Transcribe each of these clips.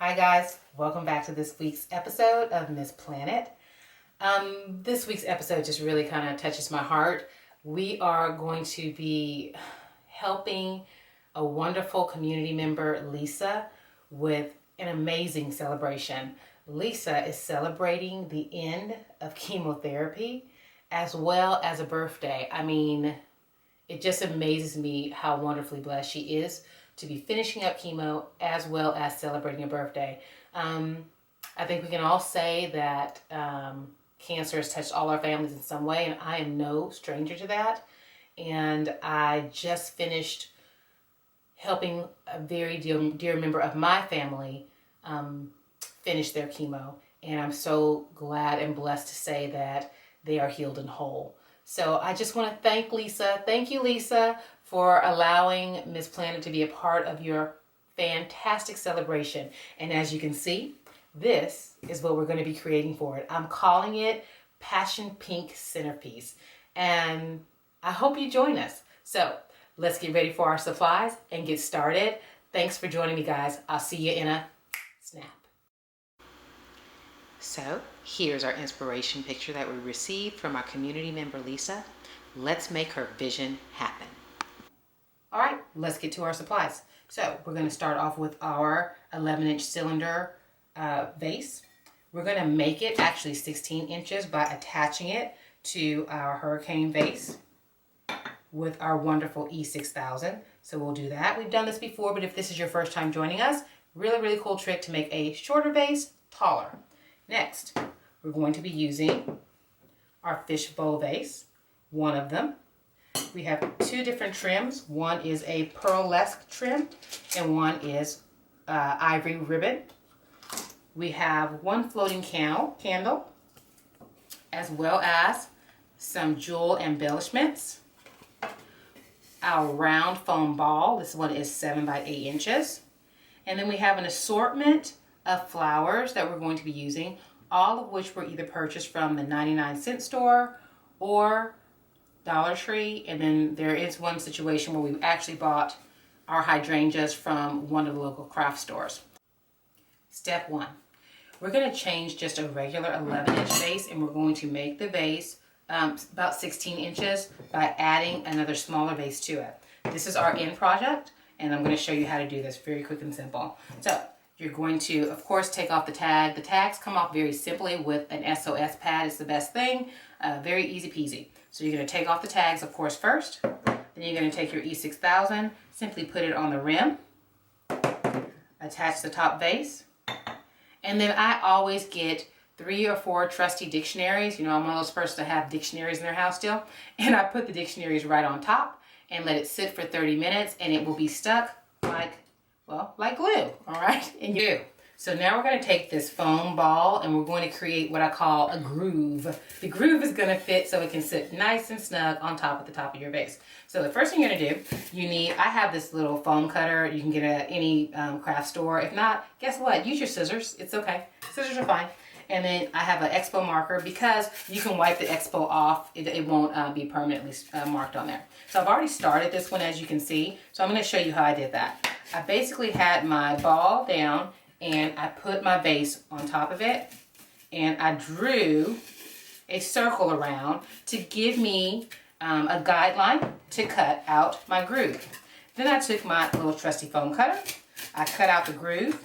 Hi guys, welcome back to this week's episode of Miss Planet. This week's episode just really kind of touches my heart. We are going to be helping a wonderful community member, Lisa, with an amazing celebration. Lisa is celebrating the end of chemotherapy as well as a birthday. I mean, it just amazes me how wonderfully blessed she is to be finishing up chemo as well as celebrating a birthday. I think we can all say that cancer has touched all our families in some way, and I am no stranger to that. And I just finished helping a very dear member of my family finish their chemo, and I'm so glad and blessed to say that they are healed and whole. So I just want to thank Lisa. Thank you, Lisa, for allowing Miss Planet to be a part of your fantastic celebration. And as you can see, this is what we're going to be creating for it. I'm calling it Passion Pink Centerpiece. And I hope you join us. So let's get ready for our supplies and get started. Thanks for joining me, guys. I'll see you in a snap. So here's our inspiration picture that we received from our community member, Lisa. Let's make her vision happen. All right, let's get to our supplies. So we're going to start off with our 11-inch cylinder vase. We're going to make it actually 16 inches by attaching it to our hurricane vase with our wonderful E6000. So we'll do that. We've done this before, but if this is your first time joining us, really cool trick to make a shorter vase taller. Next, we're going to be using our fishbowl vase, one of them. We have two different trims. One is a pearlesque trim and one is ivory ribbon. We have one floating candle as well as some jewel embellishments. Our round foam ball, this one is 7 by 8 inches. And then we have an assortment of flowers that we're going to be using, all of which were either purchased from the 99-cent store or Dollar Tree. And then there is one situation where we actually bought our hydrangeas from one of the local craft stores. Step 1. We're going to change just a regular 11-inch vase, and we're going to make the vase about 16 inches by adding another smaller vase to it. This is our end project, and I'm going to show you how to do this very quick and simple. So you're going to, of course, take off the tag. The tags come off very simply with an SOS pad. It's the best thing. Very easy peasy. So you're going to take off the tags, of course, first. Then you're going to take your E6000, simply put it on the rim, attach the top vase, and then I always get 3 or 4 trusty dictionaries. You know, I'm one of those persons that have dictionaries in their house still. And I put the dictionaries right on top and let it sit for 30 minutes, and it will be stuck like glue, all right? And you do. So now we're going to take this foam ball and we're going to create what I call a groove. The groove is going to fit so it can sit nice and snug on top of the top of your vase. So the first thing you're going to do, I have this little foam cutter. You can get at any craft store. If not, guess what? Use your scissors. It's okay. Scissors are fine. And then I have an Expo marker because you can wipe the Expo off. It won't be permanently marked on there. So I've already started this one, as you can see. So I'm going to show you how I did that. I basically had my ball down and I put my vase on top of it, and I drew a circle around to give me a guideline to cut out my groove. Then I took my little trusty foam cutter, I cut out the groove,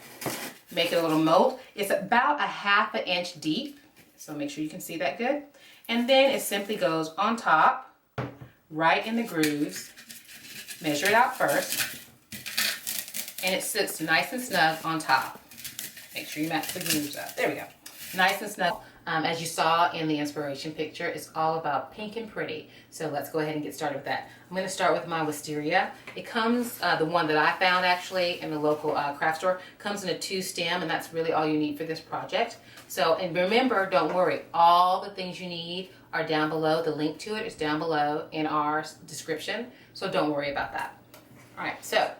make it a little mold. It's about 1/2 inch deep, so make sure you can see that good. And then it simply goes on top, right in the grooves. Measure it out first, and it sits nice and snug on top. Make sure you match the grooves up. There we go. Nice and snug. As you saw in the inspiration picture, it's all about pink and pretty. So let's go ahead and get started with that. I'm going to start with my wisteria. It comes, the one that I found actually in the local craft store, comes in a 2-stem, and that's really all you need for this project. So, and remember, don't worry, all the things you need are down below. The link to it is down below in our description. So don't worry about that. All right, so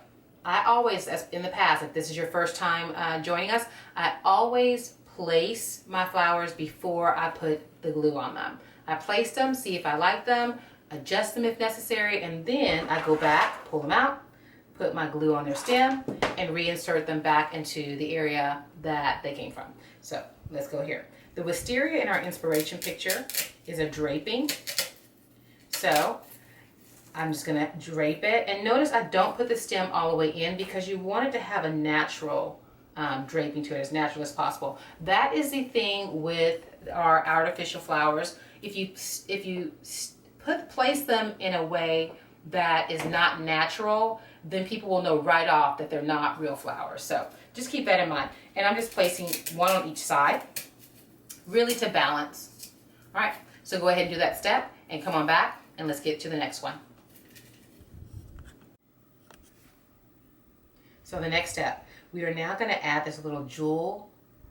I always, as in the past, if this is your first time joining us, I always place my flowers before I put the glue on them. I place them, see if I like them, adjust them if necessary, and then I go back, pull them out, put my glue on their stem and reinsert them back into the area that they came from. So let's go here. The wisteria in our inspiration picture is a draping. So I'm just gonna drape it. And notice I don't put the stem all the way in because you want it to have a natural draping to it, as natural as possible. That is the thing with our artificial flowers. If you place them in a way that is not natural, then people will know right off that they're not real flowers. So just keep that in mind. And I'm just placing one on each side, really to balance. All right, so go ahead and do that step and come on back and let's get to the next one. So the next step, we are now going to add this little jewel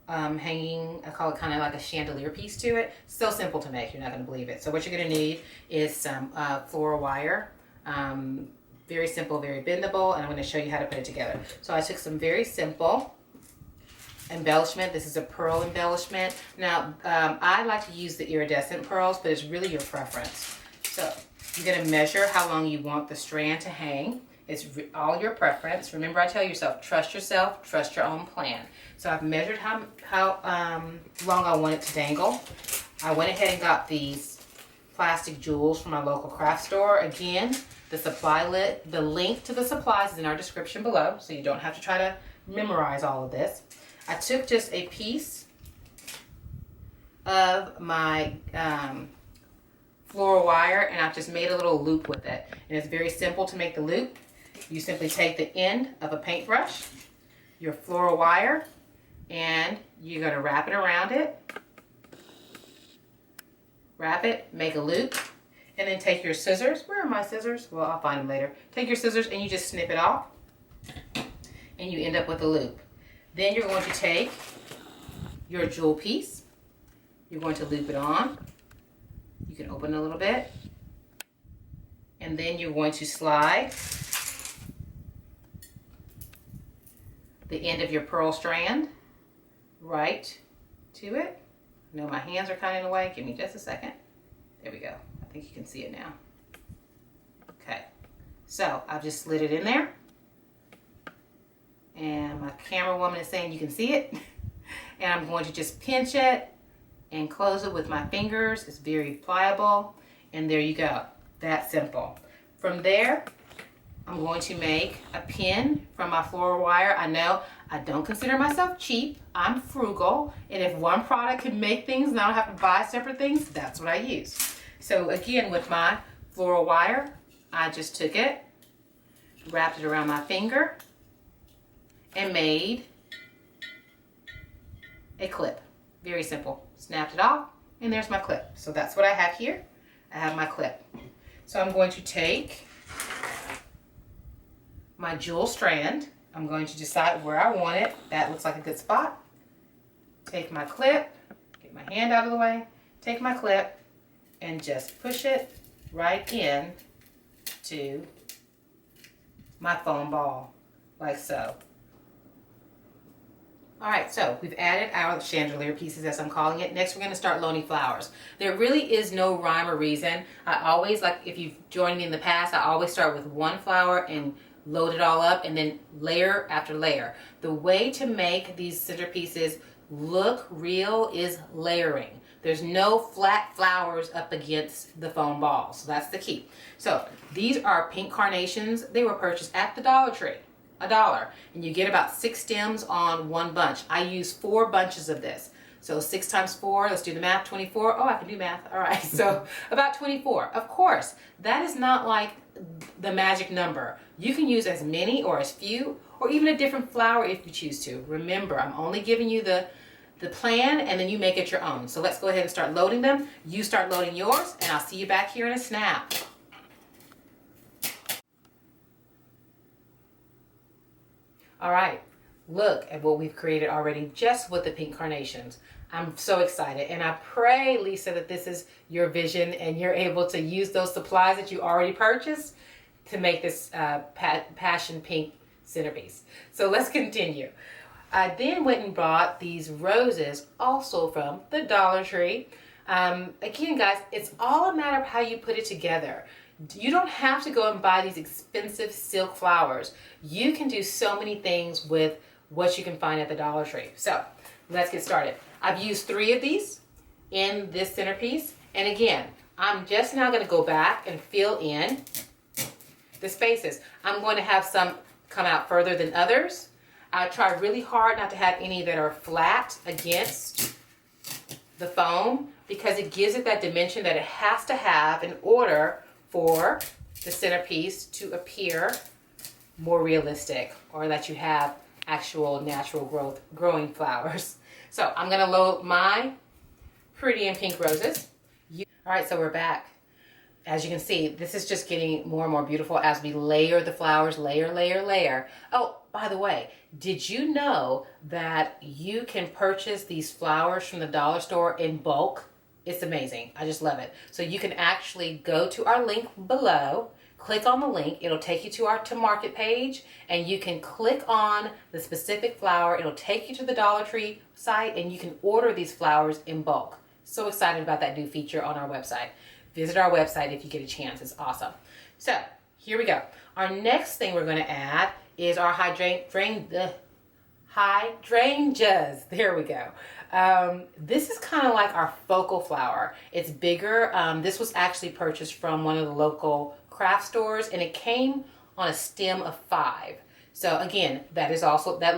hanging, I call it kind of like a chandelier piece to it. So simple to make, you're not going to believe it. So what you're going to need is some floral wire. Very simple, very bendable, and I'm going to show you how to put it together. So I took some very simple embellishment. This is a pearl embellishment. Now, I like to use the iridescent pearls, but it's really your preference. So you're going to measure how long you want the strand to hang. It's all your preference. Remember, I tell yourself, trust your own plan. So I've measured how long I want it to dangle. I went ahead and got these plastic jewels from my local craft store. Again, the link to the supplies is in our description below, so you don't have to try to memorize all of this. I took just a piece of my floral wire and I just made a little loop with it. And it's very simple to make the loop. You simply take the end of a paintbrush, your floral wire, and you're going to wrap it around it. Wrap it, make a loop, and then take your scissors. Where are my scissors? Well, I'll find them later. Take your scissors and you just snip it off, and you end up with a loop. Then you're going to take your jewel piece. You're going to loop it on. You can open it a little bit. And then you're going to slide the end of your pearl strand right to it. I know my hands are kind of in the way. Give me just a second. There we go. I think you can see it now. Okay. So I've just slid it in there. And my camera woman is saying you can see it. And I'm going to just pinch it and close it with my fingers. It's very pliable. And there you go. That simple. From there, I'm going to make a pin from my floral wire. I know I don't consider myself cheap. I'm frugal. And if one product can make things and I don't have to buy separate things, that's what I use. So again, with my floral wire, I just took it, wrapped it around my finger, and made a clip. Very simple. Snapped it off, and there's my clip. So that's what I have here. I have my clip. So I'm going to take my jewel strand. I'm going to decide where I want it. That looks like a good spot. Take my clip, get my hand out of the way, take my clip, and just push it right in to my foam ball, like so. All right, so we've added our chandelier pieces, as I'm calling it. Next, we're going to start loading flowers. There really is no rhyme or reason. I always, like if you've joined me in the past, I always start with one flower and load it all up and then layer after layer. The way to make these centerpieces look real is layering. There's no flat flowers up against the foam ball, so that's the key. So these are pink carnations. They were purchased at the Dollar Tree. $1, and you get about 6 stems on one bunch. I use 4 bunches of this. So 6 times 4, let's do the math, 24. Oh, I can do math. All right, so about 24. Of course, that is not like the magic number. You can use as many or as few, or even a different flower if you choose to. Remember, I'm only giving you the plan, and then you make it your own. So let's go ahead and start loading them. You start loading yours, and I'll see you back here in a snap. All right, look at what we've created already just with the pink carnations. I'm so excited, and I pray, Lisa, that this is your vision and you're able to use those supplies that you already purchased to make this passion pink centerpiece. So let's continue. I then went and bought these roses also from the Dollar Tree. Again, guys, it's all a matter of how you put it together. You don't have to go and buy these expensive silk flowers. You can do so many things with what you can find at the Dollar Tree. So let's get started. I've used 3 of these in this centerpiece. And again, I'm just now going to go back and fill in the spaces. I'm going to have some come out further than others. I try really hard not to have any that are flat against the foam because it gives it that dimension that it has to have in order for the centerpiece to appear more realistic, or that you have actual natural growing flowers. So I'm gonna load my pretty and pink roses. All right, so we're back. As you can see, this is just getting more and more beautiful as we layer the flowers, layer. Oh, by the way, did you know that you can purchase these flowers from the dollar store in bulk? It's amazing. I just love it. So you can actually go to our link below, click on the link. It'll take you to our To Market page, and you can click on the specific flower. It'll take you to the Dollar Tree site, and you can order these flowers in bulk. So excited about that new feature on our website. Visit our website if you get a chance. It's awesome. So here we go. Our next thing we're going to add is our hydrangeas. There we go. This is kind of like our focal flower. It's bigger. This was actually purchased from one of the local craft stores, and it came on a stem of 5. So again, that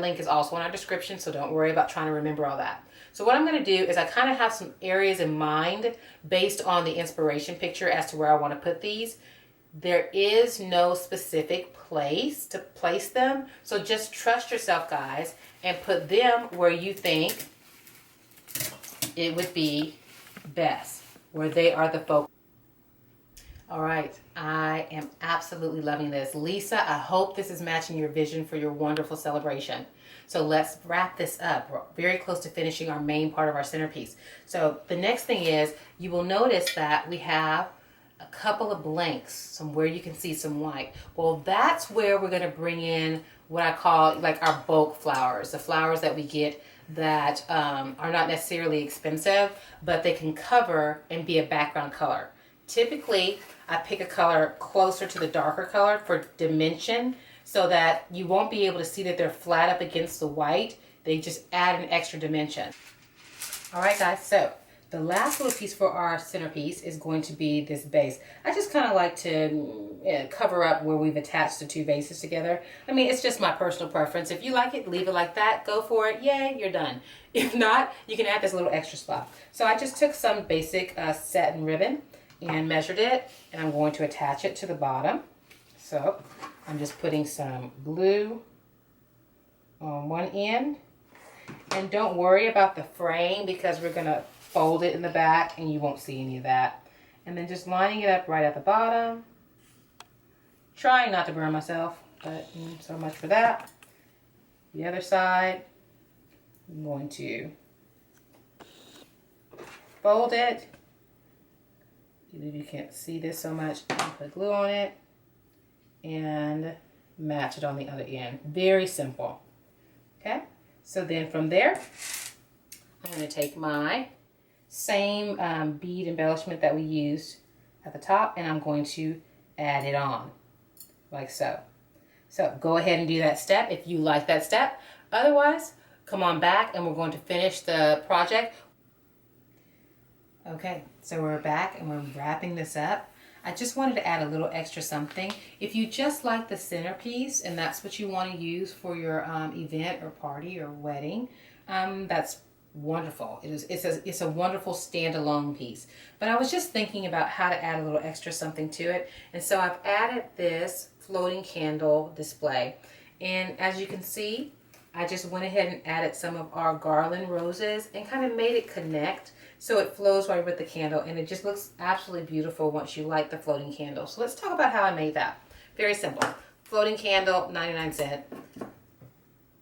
link is also in our description, so don't worry about trying to remember all that. So what I'm going to do is I kind of have some areas in mind based on the inspiration picture as to where I want to put these. There is no specific place to place them, so just trust yourself, guys, and put them where you think it would be best, where they are the focus. All right, I am absolutely loving this. Lisa, I hope this is matching your vision for your wonderful celebration. So let's wrap this up. We're very close to finishing our main part of our centerpiece. So the next thing is, you will notice that we have a couple of blanks, somewhere you can see some white. Well, that's where we're going to bring in what I call like our bulk flowers, the flowers that we get that are not necessarily expensive, but they can cover and be a background color. Typically, I pick a color closer to the darker color for dimension, so that you won't be able to see that they're flat up against the white. They just add an extra dimension. All right, guys, so the last little piece for our centerpiece is going to be this base. I just kind of like to cover up where we've attached the 2 bases together. I mean, it's just my personal preference. If you like it, leave it like that. Go for it. Yay, you're done. If not, you can add this little extra spot. So I just took some basic satin ribbon and measured it, and I'm going to attach it to the bottom. So I'm just putting some glue on one end, and don't worry about the frame because we're going to fold it in the back and you won't see any of that. And then just lining it up right at the bottom, trying not to burn myself, but so much for that. The other side, I'm going to fold it. You can't see this so much. Put glue on it and match it on the other end. Very simple. Okay, so then from there, I'm going to take my same bead embellishment that we used at the top, and I'm going to add it on like so. So go ahead and do that step if you like that step. Otherwise, come on back and we're going to finish the project. Okay, so we're back and we're wrapping this up. I just wanted to add a little extra something. If you just like the centerpiece and that's what you want to use for your event or party or wedding, that's wonderful. It's a wonderful standalone piece. But I was just thinking about how to add a little extra something to it. And so I've added this floating candle display. And as you can see, I just went ahead and added some of our garland roses and kind of made it connect so it flows right with the candle, and it just looks absolutely beautiful once you light the floating candle. So let's talk about how I made that. Very simple. Floating candle, 99¢.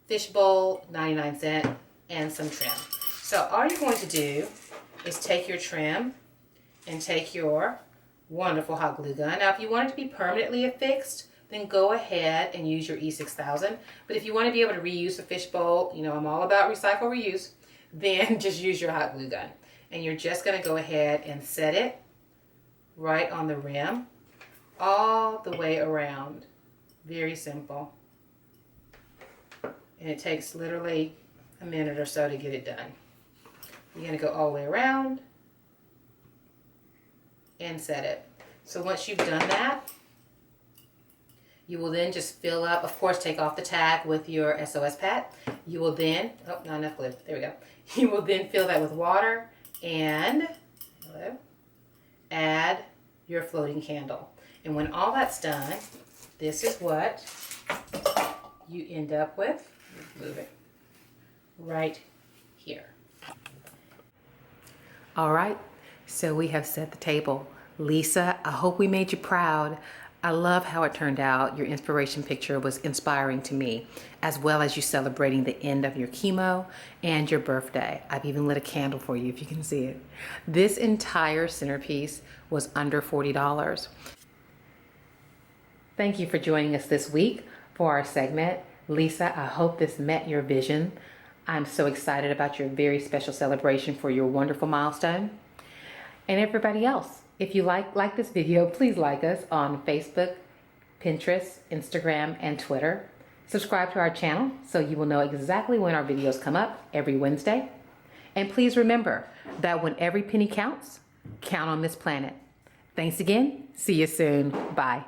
Fishbowl, 99¢, and some trim. So all you're going to do is take your trim and take your wonderful hot glue gun. Now if you want it to be permanently affixed, then go ahead and use your E6000. But if you want to be able to reuse the fishbowl, you know I'm all about recycle, reuse, then just use your hot glue gun. And you're just going to go ahead and set it right on the rim all the way around. Very simple. And it takes literally a minute or so to get it done. You're going to go all the way around and set it. So once you've done that, you will then just fill up, of course, take off the tag with your SOS pad. You will then, oh, not enough glue, there we go. You will then fill that with water and add your floating candle. And when all that's done, this is what you end up with. Move it right here. All right, so we have set the table. Lisa, I hope we made you proud. I love how it turned out. Your inspiration picture was inspiring to me, as well as you celebrating the end of your chemo and your birthday. I've even lit a candle for you if you can see it. This entire centerpiece was under $40. Thank you for joining us this week for our segment. Lisa, I hope this met your vision. I'm so excited about your very special celebration for your wonderful milestone. And everybody else, if you like this video, please like us on Facebook, Pinterest, Instagram, and Twitter. Subscribe to our channel so you will know exactly when our videos come up every Wednesday. And please remember that when every penny counts, count on this planet. Thanks again. See you soon. Bye.